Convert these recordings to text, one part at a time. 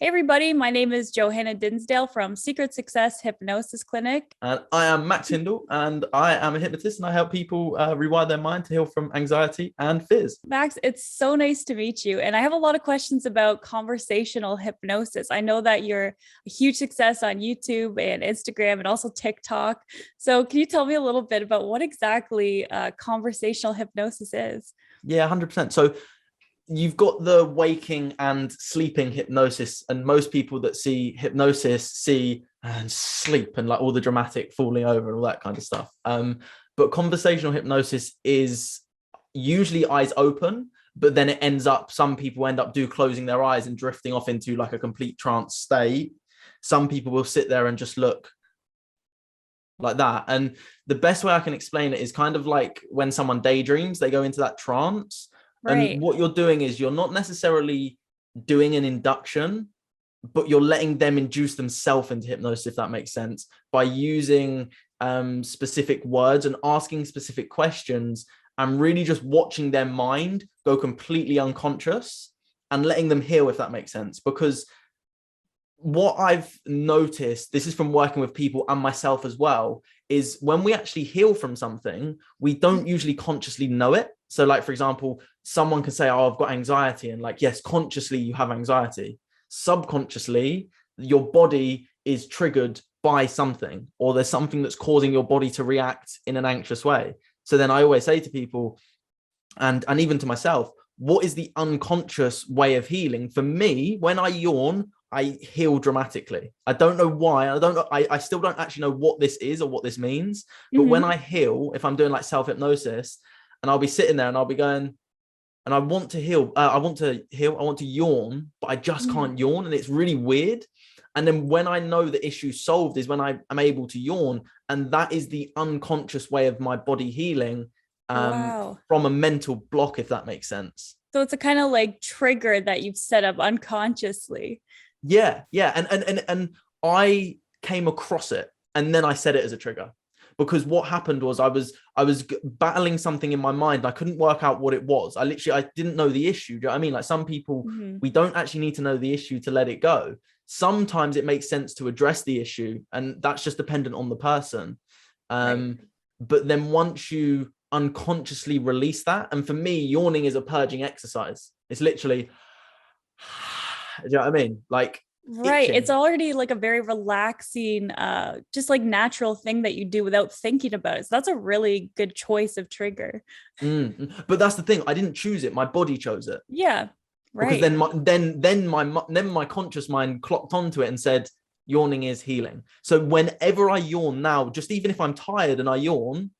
Hey everybody, my name is Johanna Dinsdale from Secret Success Hypnosis Clinic. And I am Max Hindle, and I am a hypnotist, and I help people rewire their mind to heal from anxiety and fears. Max, it's so nice to meet you. And I have a lot of questions about conversational hypnosis. I know that you're a huge success on YouTube and Instagram and also TikTok. So can you tell me a little bit about what exactly conversational hypnosis is? Yeah, 100%. So you've got the waking and sleeping hypnosis, and most people that see hypnosis see and sleep and like all the dramatic falling over and all that kind of stuff. But conversational hypnosis is usually eyes open, but then it ends up, some people end up closing their eyes and drifting off into like a complete trance state. Some people will sit there and just look like that. And the best way I can explain it is kind of like when someone daydreams, they go into that trance. And Right. what you're doing is you're not necessarily doing an induction, but you're letting them induce themselves into hypnosis, if that makes sense, by using specific words and asking specific questions, and really just watching their mind go completely unconscious and letting them heal, if that makes sense. Because what I've noticed, this is from working with people and myself as well, is when we actually heal from something, we don't usually consciously know it. So like, for example, someone can say, oh, I've got anxiety. And like, yes, consciously you have anxiety. Subconsciously, your body is triggered by something, or there's something that's causing your body to react in an anxious way. So then I always say to people, and even to myself, what is the unconscious way of healing? For me, when I yawn, I heal dramatically. I don't know why. I don't know. I still don't actually know what this is or what this means. But when Mhm. I heal, if I'm doing like self-hypnosis, and I'll be sitting there and I'll be going, and I want to heal. I want to heal. I want to yawn, but I just Mhm. can't yawn. And it's really weird. And then when I know the issue solved is when I am able to yawn. And that is the unconscious way of my body healing Wow. from a mental block, if that makes sense. So it's a kind of like trigger that you've set up unconsciously. Yeah. And I came across it, and then I said it as a trigger. Because what happened was I was battling something in my mind. I couldn't work out what it was. I didn't know the issue. Do you know what I mean? Like, some people, Mhm. we don't actually need to know the issue to let it go. Sometimes it makes sense to address the issue, and that's just dependent on the person. Right. But then once you unconsciously release that, and for me, yawning is a purging exercise. It's literally, do you know what I mean? Like Right. It's itching. already like a very relaxing, just like natural thing that you do without thinking about it. So that's a really good choice of trigger. But that's the thing. I didn't choose it. My body chose it. Yeah. Because Right. then my conscious mind clocked onto it and said, yawning is healing. So whenever I yawn now, just even if I'm tired and I yawn,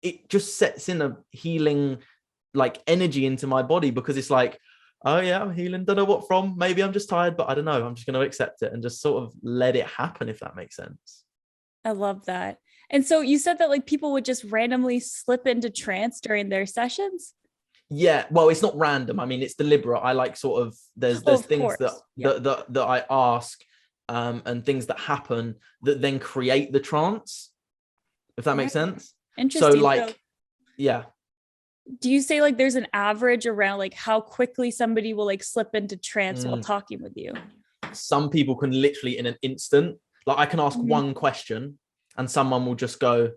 it just sets in a healing like energy into my body, because it's like, oh yeah, I'm healing. Don't know what from. Maybe I'm just tired, but I don't know. I'm just going to accept it and just sort of let it happen, if that makes sense. I love that. And so you said that like people would just randomly slip into trance during their sessions? Yeah, well, it's not random. I mean, it's deliberate. I like sort of, Oh, there's of things that course. Yeah. that I ask, and things that happen that then create the trance, if that makes Right. sense. So Interesting. So like, yeah, do you say like there's an average around like how quickly somebody will like slip into trance while mm, talking with you? some people can literally in an instant, like I can ask Mhm. one question and someone will just go,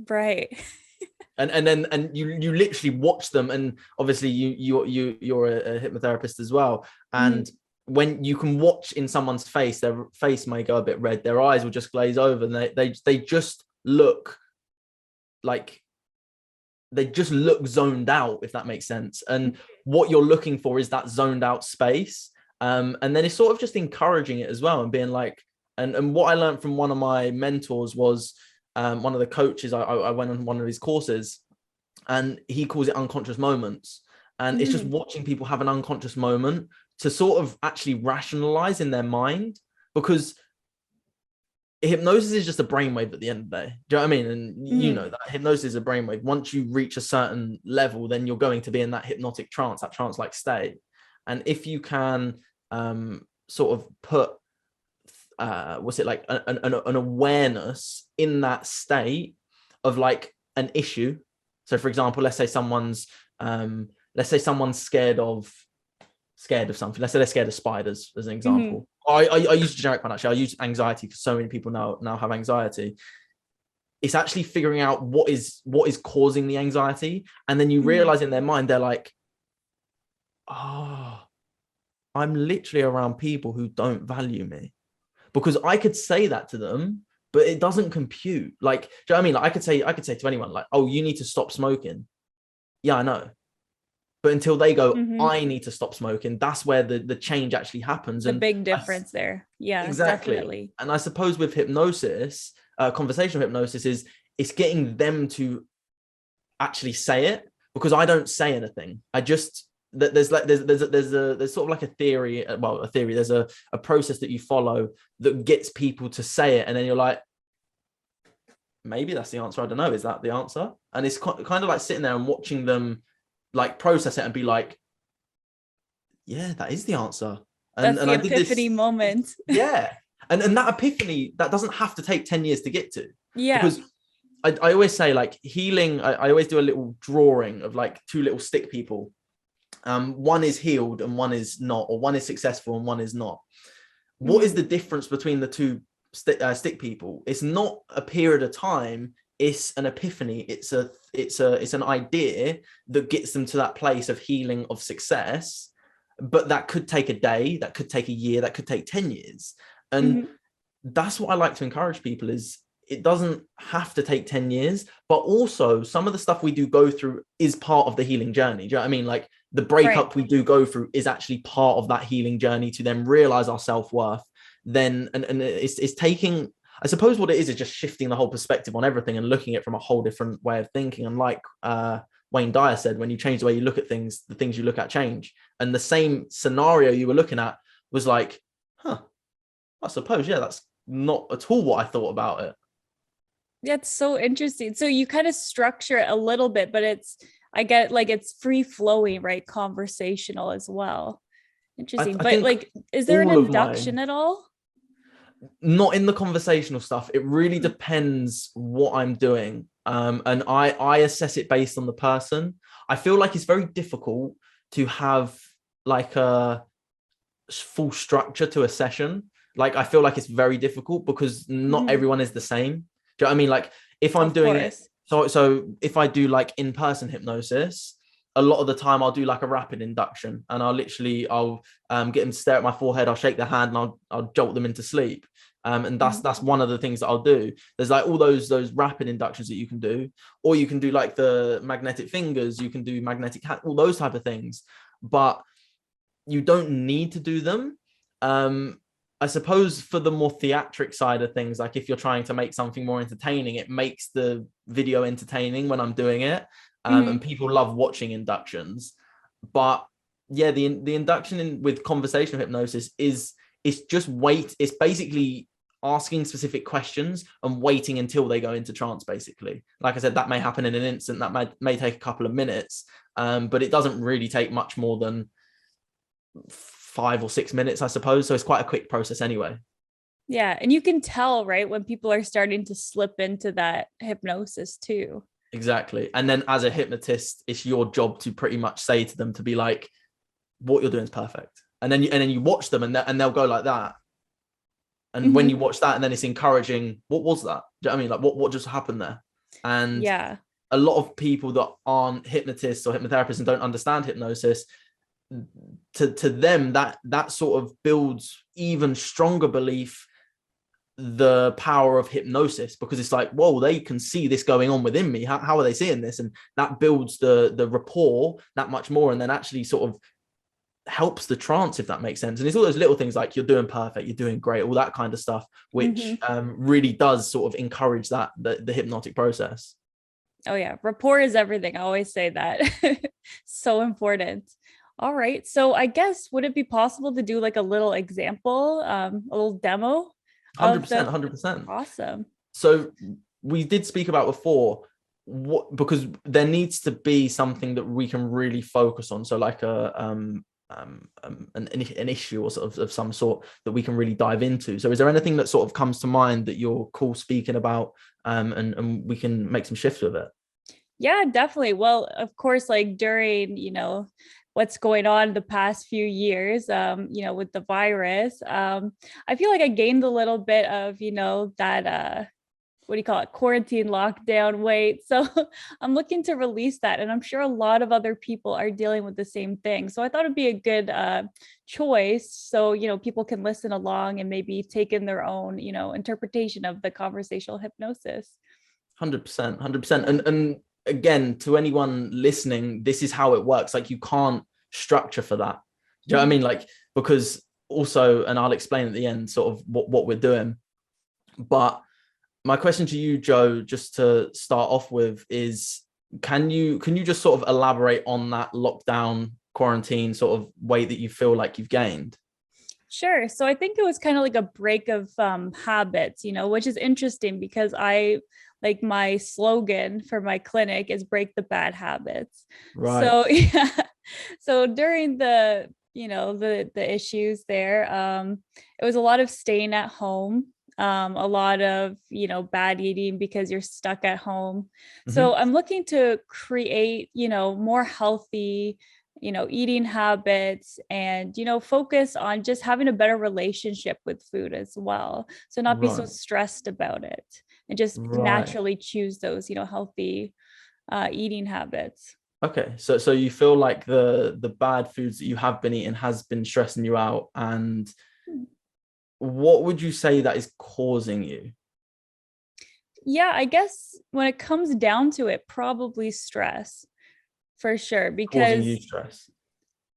Right. and then you literally watch them. And obviously you're a hypnotherapist as well, Mhm. and when you can watch in someone's face, their face may go a bit red, their eyes will just glaze over, and they just look like, they just look zoned out, if that makes sense. And what you're looking for is that zoned out space. And then it's sort of just encouraging it as well, and being like, and what I learned from one of my mentors was, one of the coaches, I went on one of his courses, and he calls it unconscious moments. And it's just Mhm. watching people have an unconscious moment to sort of actually rationalize in their mind, because hypnosis is just a brainwave at the end of the day. Do you know what I mean? And you Mhm. know that hypnosis is a brainwave. Once you reach a certain level, then you're going to be in that hypnotic trance, that trance-like state. And if you can sort of put, what's it like, an awareness in that state of like an issue. So for example, let's say someone's scared of scared of something. Let's say they're scared of spiders, as an Mm-hmm. example. I use a generic one, actually. I use anxiety because so many people now have anxiety. It's actually figuring out what is causing the anxiety. And then you realize in their mind, they're like, oh, I'm literally around people who don't value me. Because I could say that to them, but it doesn't compute. Like, do you know what I mean? Like, I could say to anyone, like, oh, you need to stop smoking. Yeah, I know. But until they go, I need to stop smoking, that's where the change actually happens. The And big difference there. Yeah, exactly. definitely. And I suppose with hypnosis, conversational hypnosis is it's getting them to actually say it, because I don't say anything. I just there's sort of like a theory, there's a process that you follow that gets people to say it, and then you're like, maybe that's the answer. I don't know. Is that the answer? And it's kind of like sitting there and watching them like process it and be like, yeah, that is the answer. That's And the I did epiphany this moment. yeah. And that epiphany, that doesn't have to take 10 years to get to. Yeah. Because I always say, like, healing, I always do a little drawing of like two little stick people. One is healed and one is not, or one is successful and one is not. What is the difference between the two stick people? It's not a period of time, it's an epiphany. It's an idea that gets them to that place of healing, of success. But that could take a day, that could take a year, that could take 10 years. And that's what I like to encourage people is, it doesn't have to take 10 years, but also some of the stuff we do go through is part of the healing journey. Do you know what I mean? Like, the breakup we do go through is actually part of that healing journey to then realize our self-worth. Then, and it's taking, I suppose what it is just shifting the whole perspective on everything and looking at it from a whole different way of thinking. And like Wayne Dyer said, when you change the way you look at things, the things you look at change. And the same scenario you were looking at was like, I suppose, yeah, that's not at all what I thought about it. That's so interesting. So you kind of structure it a little bit, but I get like it's free flowing, right? Conversational as well. Interesting. I But think like, is there an all of induction at all? not in the conversational stuff. It really depends what I'm doing. And I assess it based on the person. I feel like it's very difficult to have like a full structure to a session. Like, I feel like it's very difficult because not everyone is the same. Do you know what I mean? Like, if I'm doing it, so if I do like in-person hypnosis, a lot of the time I'll do like a rapid induction, and I'll get them to stare at my forehead. I'll shake their hand and I'll jolt them into sleep. And that's one of the things that I'll do. There's like all those rapid inductions that you can do, or you can do like the magnetic fingers, you can do magnetic hand, all those type of things, but you don't need to do them. I suppose for the more theatric side of things, like if you're trying to make something more entertaining, it makes the video entertaining when I'm doing it. And people love watching inductions. But yeah, the induction with conversational hypnosis is just wait. It's basically asking specific questions and waiting until they go into trance, basically. Like I said, that may happen in an instant, that may take a couple of minutes, but it doesn't really take much more than 5 or 6 minutes, I suppose. So it's quite a quick process anyway. Yeah. And you can tell, right, when people are starting to slip into that hypnosis too. Exactly. And then as a hypnotist, it's your job to pretty much say to them, to be like, what you're doing is perfect. And then you watch them and they'll go like that. And when you watch that, and then it's encouraging, what was that? Do you know what I mean? Like, what just happened there? And a lot of people that aren't hypnotists or hypnotherapists and don't understand hypnosis, to them that sort of builds even stronger belief the power of hypnosis, because it's like, whoa, they can see this going on within me. How are they seeing this? And that builds the rapport that much more, and then actually sort of helps the trance, if that makes sense. And it's all those little things like, you're doing perfect, you're doing great, all that kind of stuff, which really does sort of encourage that the hypnotic process. Oh yeah, rapport is everything. I always say that. So important. All right. So I guess, would it be possible to do like a little example, a little demo? 100%. Awesome. So we did speak about before, because there needs to be something that we can really focus on. So like an issue or sort of some sort that we can really dive into. So is there anything that sort of comes to mind that you're cool speaking about, and we can make some shifts with it? Yeah, definitely. Well, of course, like during, what's going on the past few years, with the virus. I feel like I gained a little bit of, that, what do you call it, quarantine lockdown weight. So I'm looking to release that. And I'm sure a lot of other people are dealing with the same thing. So I thought it'd be a good choice. So, people can listen along and maybe take in their own, interpretation of the conversational hypnosis. 100%, 100%. And again, to anyone listening, this is how it works. Like, you can't structure for that. Do you know what I mean? Like, because also, and I'll explain at the end sort of what we're doing. But my question to you, Joe, just to start off with, is can you just sort of elaborate on that lockdown quarantine sort of weight that you feel like you've gained? Sure. So I think it was kind of like a break of habits, which is interesting because like my slogan for my clinic is break the bad habits. Right. So yeah. So during the issues there, it was a lot of staying at home, a lot of, bad eating because you're stuck at home. Mm-hmm. So I'm looking to create, more healthy, eating habits and, focus on just having a better relationship with food as well. So not be so stressed about it and just naturally choose those, healthy eating habits. Okay. So you feel like the bad foods that you have been eating has been stressing you out, and what would you say that is causing you? Yeah, I guess when it comes down to it, probably stress for sure, because causing you stress.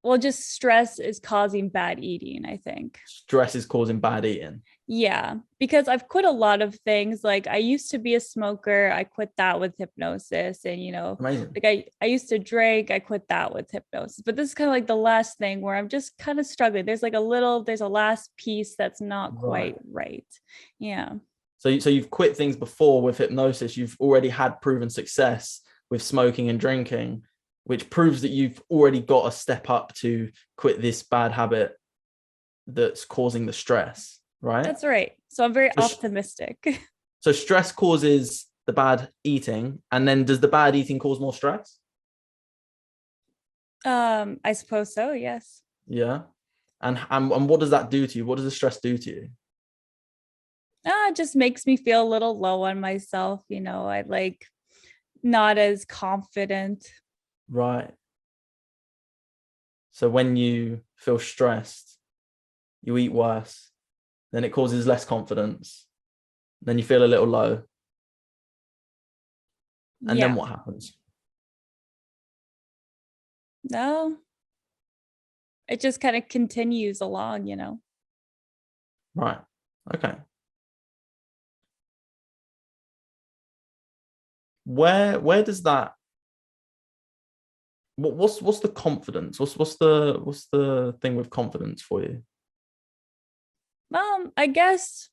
Well, just stress is causing bad eating, I think. Stress is causing bad eating. Yeah, because I've quit a lot of things. Like I used to be a smoker. I quit that with hypnosis. And, Amazing. like I used to drink. I quit that with hypnosis. But this is kind of like the last thing where I'm just kind of struggling. There's a last piece that's not quite right. Yeah. So you've quit things before with hypnosis. You've already had proven success with smoking and drinking, which proves that you've already got a step up to quit this bad habit that's causing the stress, right? That's right. So I'm very optimistic. So stress causes the bad eating, and then does the bad eating cause more stress? I suppose so, yes. Yeah. And what does that do to you? What does the stress do to you? It just makes me feel a little low on myself. I like not as confident. Right. So when you feel stressed, you eat worse, then it causes less confidence. Then you feel a little low. And then what happens? No, it just kind of continues along, Right. Okay. Where does that, what's the confidence? What's the thing with confidence for you? I guess,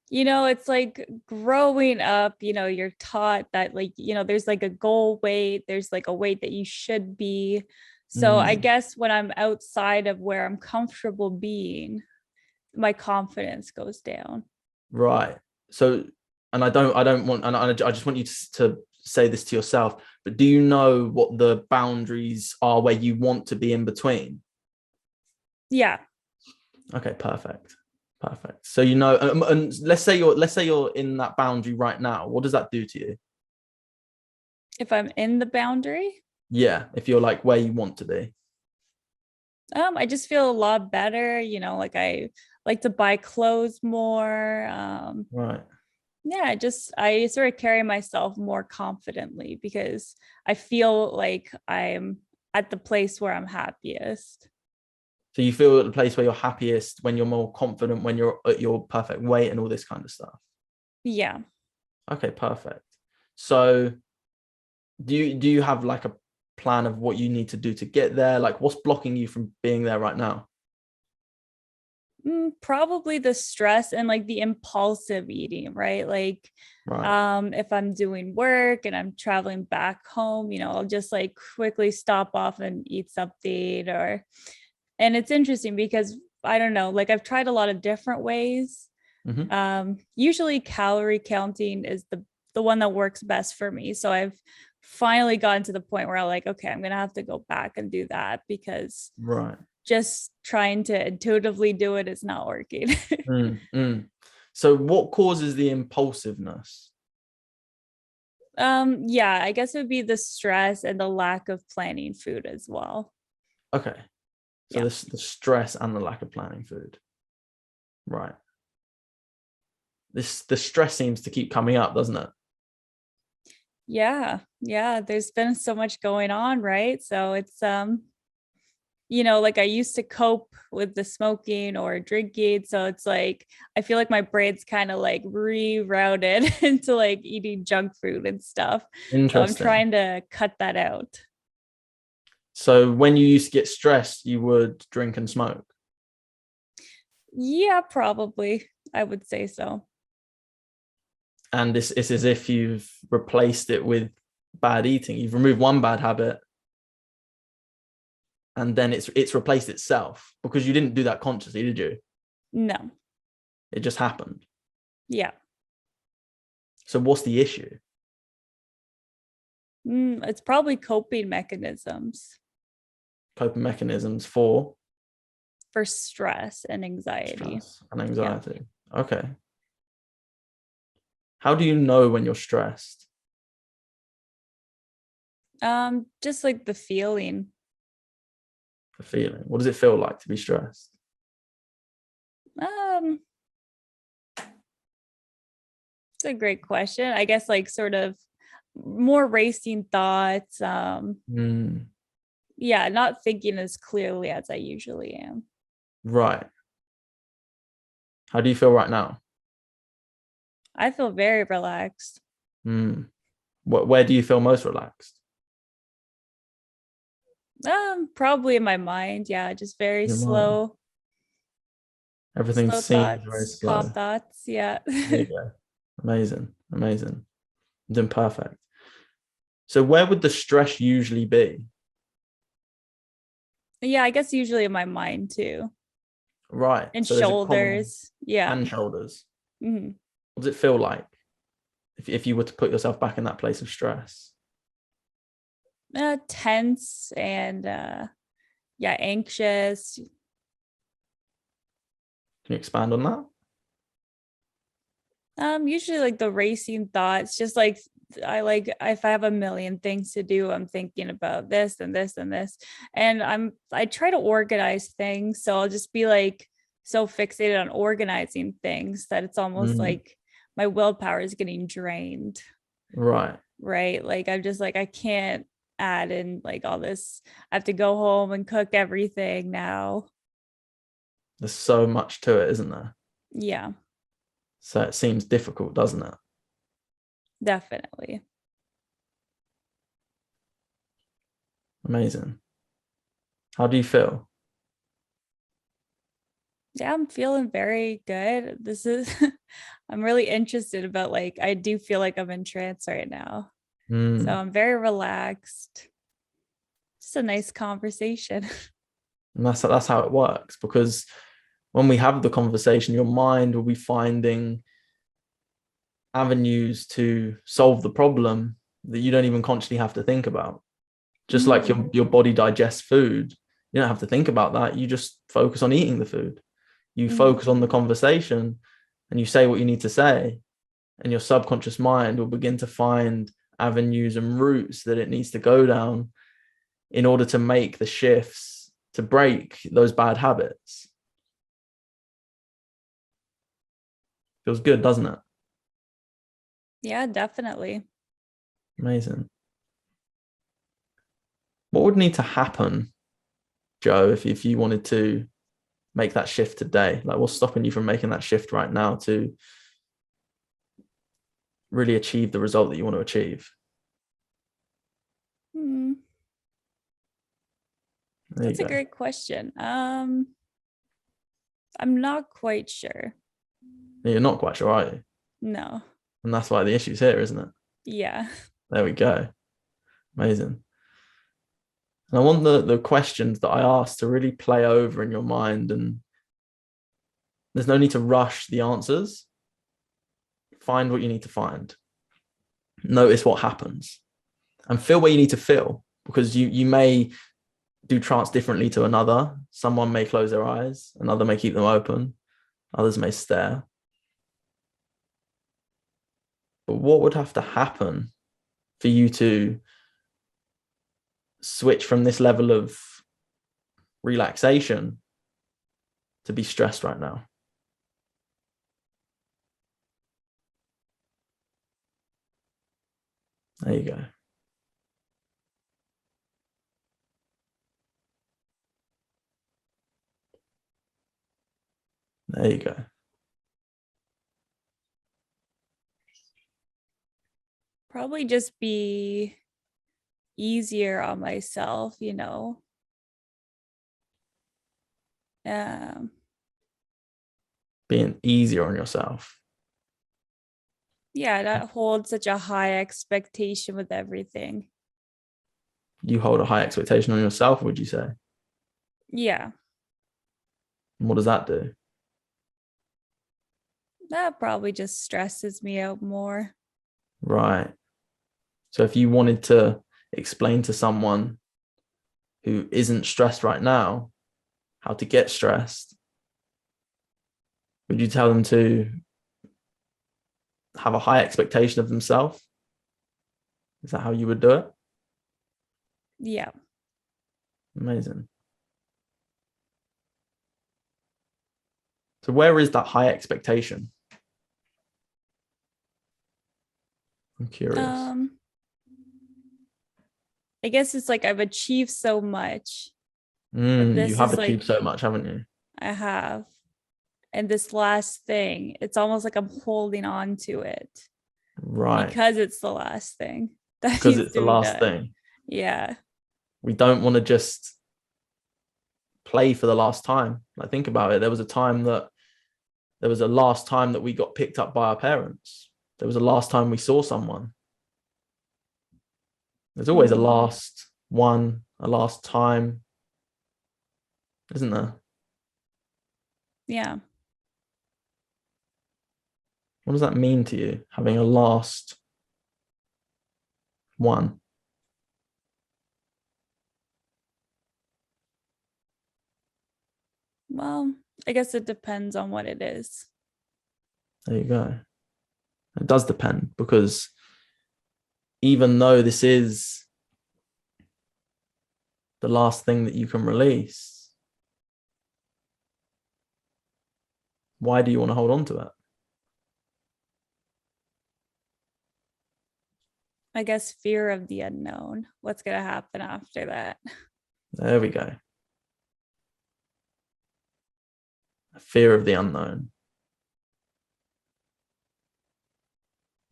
it's like growing up, you're taught that like, there's like a goal weight, there's like a weight that you should be. So I guess when I'm outside of where I'm comfortable being, my confidence goes down. Right. So, and I don't want, and I just want you to say this to yourself, but do you know what the boundaries are where you want to be in between? Yeah. Okay, perfect. So, and let's say you're in that boundary right now. What does that do to you? If I'm in the boundary? Yeah, if you're like where you want to be. I just feel a lot better, like I like to buy clothes more. Right. Yeah, I sort of carry myself more confidently because I feel like I'm at the place where I'm happiest. So you feel at the place where you're happiest when you're more confident, when you're at your perfect weight and all this kind of stuff. Yeah. Okay, perfect. So do you have like a plan of what you need to do to get there? Like, what's blocking you from being there right now? Probably the stress and like the impulsive eating, right? Like, if I'm doing work and I'm traveling back home, I'll just like quickly stop off and eat something. And it's interesting because I don't know, like I've tried a lot of different ways. Usually calorie counting is the one that works best for me. So I've finally gotten to the point where I'm like, okay, I'm gonna have to go back and do that, because Right. just trying to intuitively do it is not working. So what causes the impulsiveness? Yeah, I guess it would be the stress and the lack of planning food as well. Okay. So Yeah. this the stress and the lack of planning food. Right. The stress seems to keep coming up, doesn't it? Yeah. Yeah. There's been so much going on, right? So it's like I used to cope with the smoking or drinking. So it's like I feel like my brain's kind of like rerouted into like eating junk food and stuff. So I'm Interesting. trying to cut that out. So when you used to get stressed, you would drink and smoke. Yeah, probably. I would say so. And it's as if you've replaced it with bad eating. You've removed one bad habit, and then it's replaced itself, because you didn't do that consciously, did you? No. It just happened. Yeah. So what's the issue? It's probably coping mechanisms Coping mechanisms for for stress and anxiety. stress and Yeah. anxiety. Okay. How do you know when you're stressed? Just like the feeling. The feeling. What does it feel like to be stressed? Um, it's a great question. I guess like sort of more racing thoughts. Yeah, not thinking as clearly as I usually am. Right. How do you feel right now? I feel very relaxed. Where do you feel most relaxed? Probably in my mind. Yeah, just very Your mind. slow, Everything slow seems very thoughts, calm slow. thoughts. Yeah. There you go. Amazing. Amazing. I'm doing perfect. So where would the stress usually be? Yeah, I guess usually in my mind too. Right. And So there's a common shoulders. Yeah. and shoulders. Mhm. What does it feel like if you were to put yourself back in that place of stress? Tense and yeah, anxious. Can you expand on that? Usually like the racing thoughts, just like I like if I have a million things to do, I'm thinking about this and this and this. And I try to organize things. So I'll just be like so fixated on organizing things that it's almost like my willpower is getting drained. Right. Right. Like I'm just like I can't add in like all this. I have to go home and cook everything now. There's so much to it, isn't there? Yeah, So it seems difficult, doesn't it? definitely. Amazing. How do you feel? Yeah, I'm feeling very good. This is I'm really interested about like I do feel like I'm in trance right now. So Mm. I'm very relaxed. Just a nice conversation. And that's how it works, because when we have the conversation, your mind will be finding avenues to solve the problem that you don't even consciously have to think about. Just like your body digests food, you don't have to think about that. You just focus on eating the food. You Mhm. focus on the conversation and you say what you need to say, and your subconscious mind will begin to find avenues and routes that it needs to go down in order to make the shifts to break those bad habits. Feels good, doesn't it? Yeah, definitely. Amazing. What would need to happen, Joe, if you wanted to make that shift today? Like, what's stopping you from making that shift right now to really achieve the result that you want to achieve? Hmm. There you That's a go. great question. I'm not quite sure. You're not quite sure, are you? No. And that's why the issue's here, isn't it? Yeah. There we go. Amazing. And I want the questions that I asked to really play over in your mind, and there's no need to rush the answers. Find what you need to find. Notice what happens. and feel where you need to feel, because you may do trance differently to another. Someone may close their eyes, another may keep them open, others may stare. But what would have to happen for you to switch from this level of relaxation to be stressed right now? There you go. There you go. Probably just be easier on myself, you know. Being easier on yourself. Yeah, not hold such a high expectation with everything. You hold a high expectation on yourself, would you say? Yeah, And what does that do? that probably just stresses me out more. Right. So if you wanted to explain to someone who isn't stressed right now how to get stressed, would you tell them to have a high expectation of themselves? Is that how you would do it? Yeah. Amazing. So where is that high expectation? I'm curious. I guess it's like I've achieved so much, but You this have is like achieved so much, haven't you? I have. And this last thing, it's almost like I'm holding on to it Right. because it's the last thing that Because needs it's to the be last done. thing. Yeah. We don't want to just play for the last time. Like, think about it. There was a last time that we got picked up by our parents. There was a last time we saw someone. There's always a last one, a last time, isn't there? Yeah. What does that mean to you, having a last one? Well, I guess it depends on what it is. There you go. It does depend, because even though this is the last thing that you can release, why do you want to hold on to it? I guess fear of the unknown. What's going to happen after that? There we go. Fear of the unknown.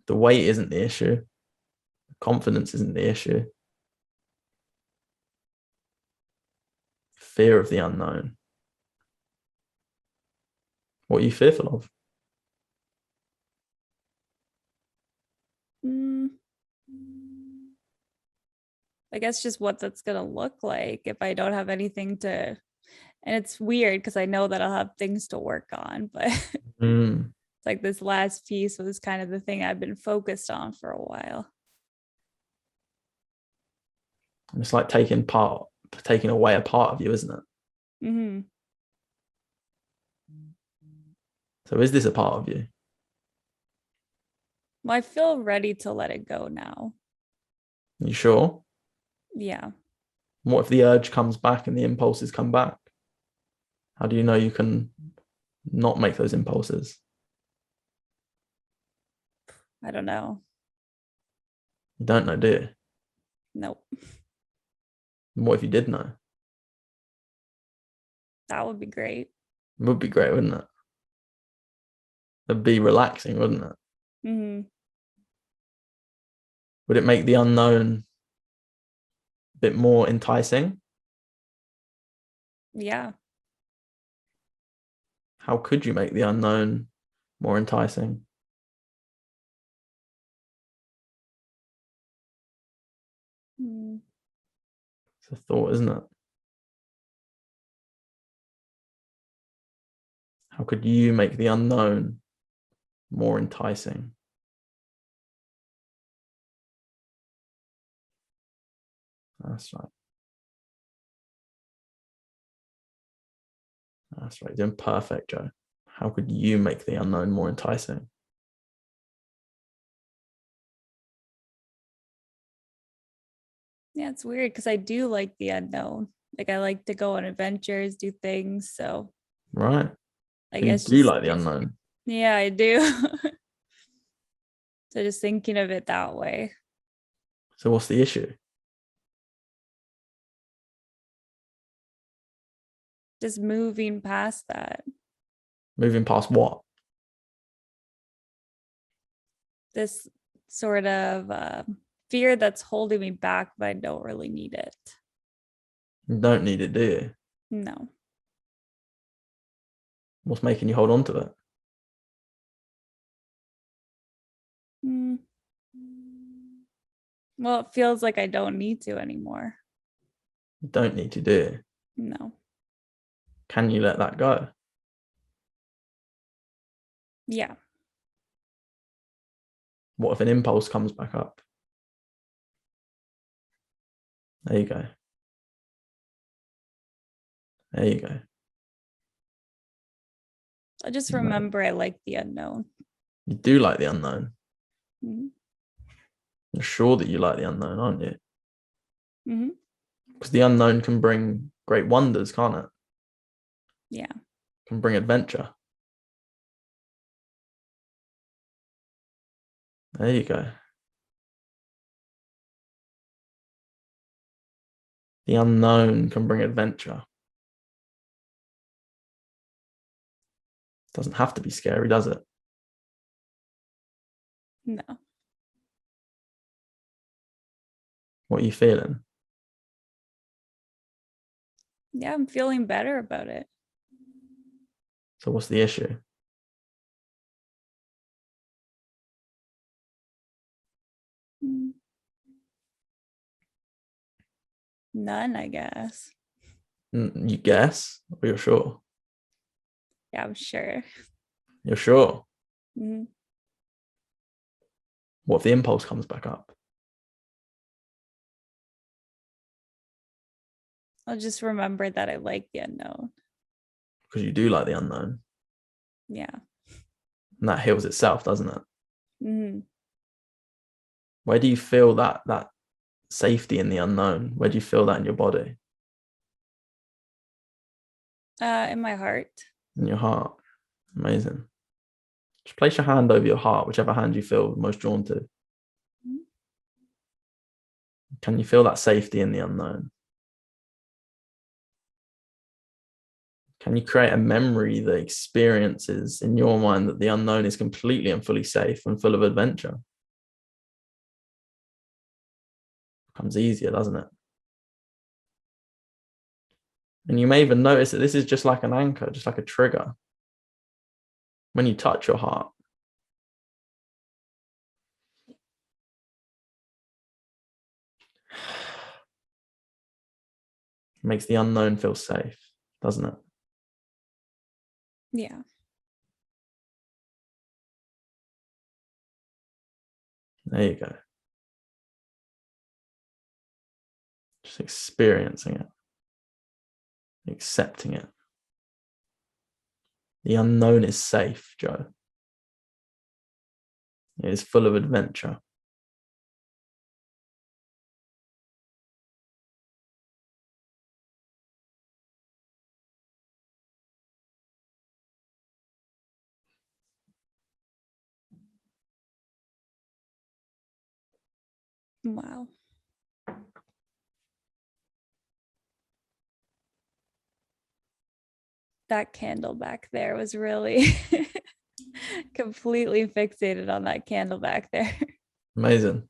The weight isn't the issue. Confidence isn't the issue. Fear of the unknown. What are you fearful of? I guess just what that's going to look like if I don't have anything to, and it's weird because I know that I'll have things to work on, but it's like this last piece was kind of the thing I've been focused on for a while. It's like taking away a part of you, isn't it? Mm-hmm. So is this a part of you? Well, I feel ready to let it go now. You sure? Yeah. What if the urge comes back and the impulses come back? How do you know you can not make those impulses? I don't know. You don't know, do you? Nope. And what if you did know? That would be great. It would be great, wouldn't it? It'd be relaxing, wouldn't it? Mm-hmm. Would it make the unknown a bit more enticing? Yeah. How could you make the unknown more enticing? Mm. It's a thought, isn't it? How could you make the unknown more enticing? That's right. That's right. You're doing perfect, Joe. How could you make the unknown more enticing? Yeah, it's weird because I do like the unknown. Like I like to go on adventures, do things. So Right. I So you guess do just like the unknown. yeah, I do. So just thinking of it that way. So what's the issue? Just moving past that. Moving past what? This sort of fear that's holding me back, but I don't really need it. You don't need it, do you? No. What's making you hold on to it? Mm. Well, it feels like I don't need to anymore. You don't need to, do you? No. Can you let that go? Yeah. What if an impulse comes back up? There you go. There you go. I just remember I like the unknown. You do like the unknown. Mm-hmm. You're sure that you like the unknown, aren't you? Mm-hmm. Because the unknown can bring great wonders, can't it? Yeah. Can bring adventure. There you go. The unknown can bring adventure. Doesn't have to be scary, does it? No. What are you feeling? Yeah, I'm feeling better about it. So what's the issue? Mm. None, I guess. You guess, or you're sure? Yeah, I'm sure. You're sure? Mm-hmm. What if the impulse comes back up? I'll just remember that I like the unknown. Because you do like the unknown. Yeah. And that heals itself, doesn't it? Mm-hmm. Where do you feel that safety in the unknown? Where do you feel that in your body? In my heart. In your heart? Amazing. Just place your hand over your heart, whichever hand you feel most drawn to. Mm-hmm. Can you feel that safety in the unknown? Can you create a memory that experiences in your mind that the unknown is completely and fully safe and full of adventure? Becomes easier, doesn't it? And you may even notice that this is just like an anchor, just like a trigger. When you touch your heart, it makes the unknown feel safe, doesn't it? Yeah. There you go. Just experiencing it, accepting it. The unknown is safe, Joe. It is full of adventure. Wow. That candle back there was really completely fixated on that candle back there. Amazing.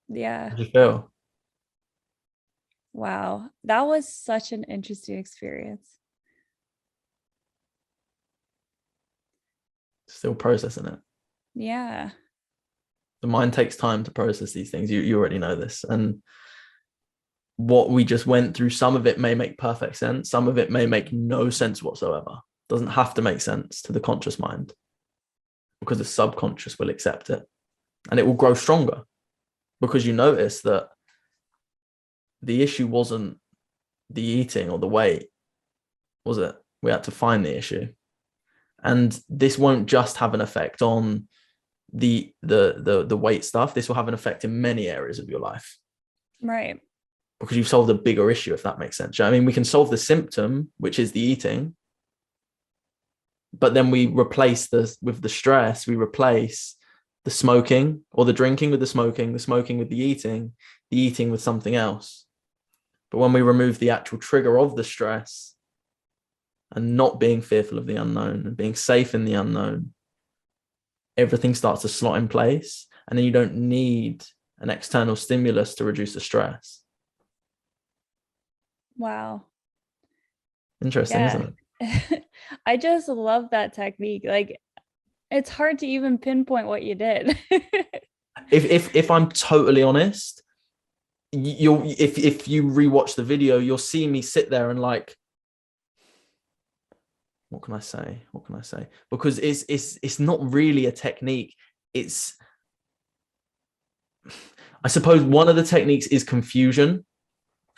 Yeah. How do you feel? Wow. That was such an interesting experience. Still processing it. Yeah. The mind takes time to process these things. You already know this. And what we just went through, some of it may make perfect sense. Some of it may make no sense whatsoever. Doesn't have to make sense to the conscious mind because the subconscious will accept it and it will grow stronger because you notice that the issue wasn't the eating or the weight, was it? We had to find the issue. And this won't just have an effect on the weight stuff. This will have an effect in many areas of your life. Right. Because you've solved a bigger issue, if that makes sense. I mean, we can solve the symptom, which is the eating, but then we replace with the stress, we replace the smoking or the drinking with the smoking with the eating with something else. But when we remove the actual trigger of the stress and not being fearful of the unknown and being safe in the unknown, everything starts to slot in place. And then you don't need an external stimulus to reduce the stress. Wow. Interesting, isn't it? I just love that technique. Like, it's hard to even pinpoint what you did. if I'm totally honest, if you rewatch the video, you'll see me sit there and like, what can I say? Because it's not really a technique. It's, I suppose one of the techniques is confusion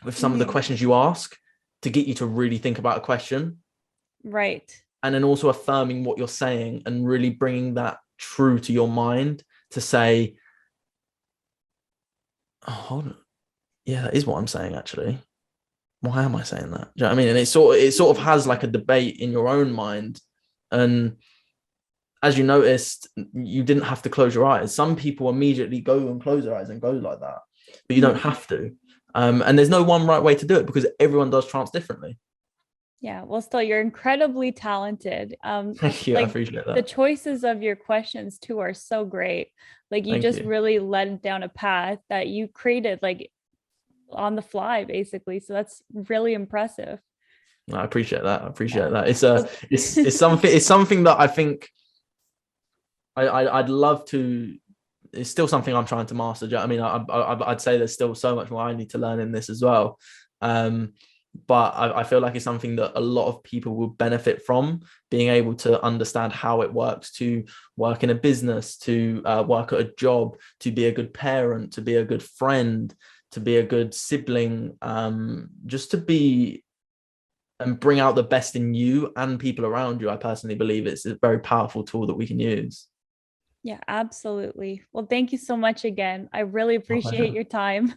with some of the questions you ask to get you to really think about a question. Right. And then also affirming what you're saying and really bringing that true to your mind to say, oh, hold on. Yeah, that is what I'm saying, actually. Why am I saying that? Do you know what I mean? And it sort of has like a debate in your own mind. And as you noticed, you didn't have to close your eyes. Some people immediately go and close their eyes and go like that, but you don't have to. And there's no one right way to do it because everyone does trance differently. Yeah, well, still, you're incredibly talented. Thank you. Like, I appreciate that. The choices of your questions too are so great. Like, you just really led down a path that you created like on the fly, basically. So that's really impressive. I appreciate that. It's something that I think I'd love to. It's still something I'm trying to master. I mean, I'd say there's still so much more I need to learn in this as well. But I feel like it's something that a lot of people will benefit from, being able to understand how it works to work in a business, to work at a job, to be a good parent, to be a good friend, to be a good sibling, just to be and bring out the best in you and people around you. I personally believe it's a very powerful tool that we can use. Yeah, absolutely. Well, thank you so much again. I really appreciate your time.